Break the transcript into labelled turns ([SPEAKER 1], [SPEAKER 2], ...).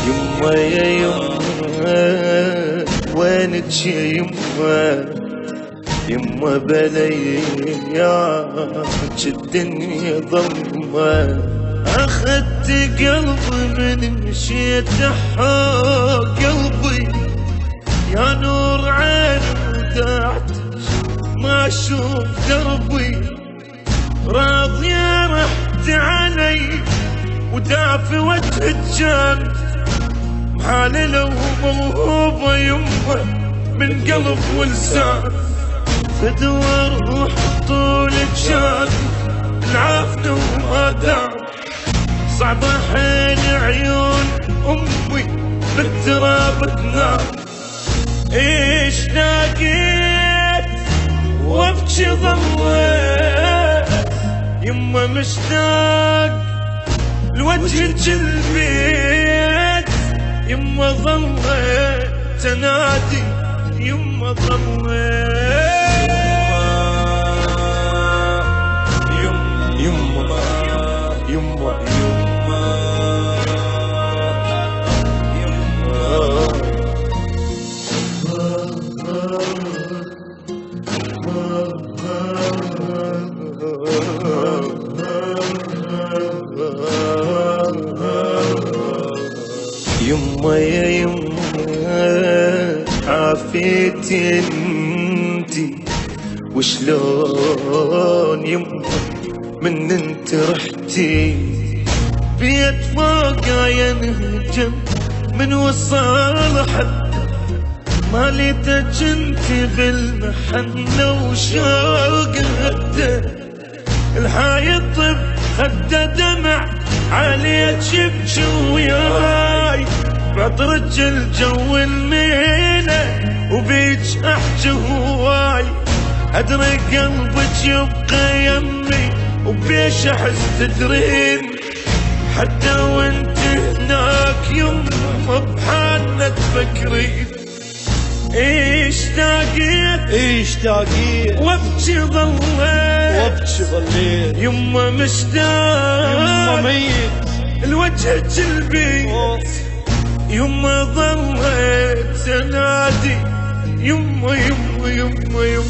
[SPEAKER 1] يما يا يما وينك يا يما، يما بلياك الدنيا ضمة. أخذت قلبي من مشيت حق قلبي، يا نور عين ودعتك ما أشوف دربي. راضية رحت علي ودافي وجهك كان محاللة وموهوبة يمه من قلب ولسان. فدوى روح طولك شان العافية وما دام. صعبة حيل عيون أمي بالتراب تنام. إيش لاقيت وابكي ظليت، يما مشتاق لوجهك البيت. يما ظليت تنادي، يما ظليت يما يا يما عافيتي انتي وشلون يما من انت رحتي. بيت فوقا ينهجم من وصال حتى ما ليتك انتي بالمحنة وشوق هده. الحايط خده دمع عليك يبكي وياي. بعطرك الجو المينة وبيج احجي هواي. ادري قلبك يبقى يمي وبيش احس تدرين، حتى وانت هناك يما بحالنا تفكرين. ايش تاقيت وابكي ظليت، يما مشتاق يما ميت الوجه البيت. يما ظليت تنادي، يما يما يما يما يما.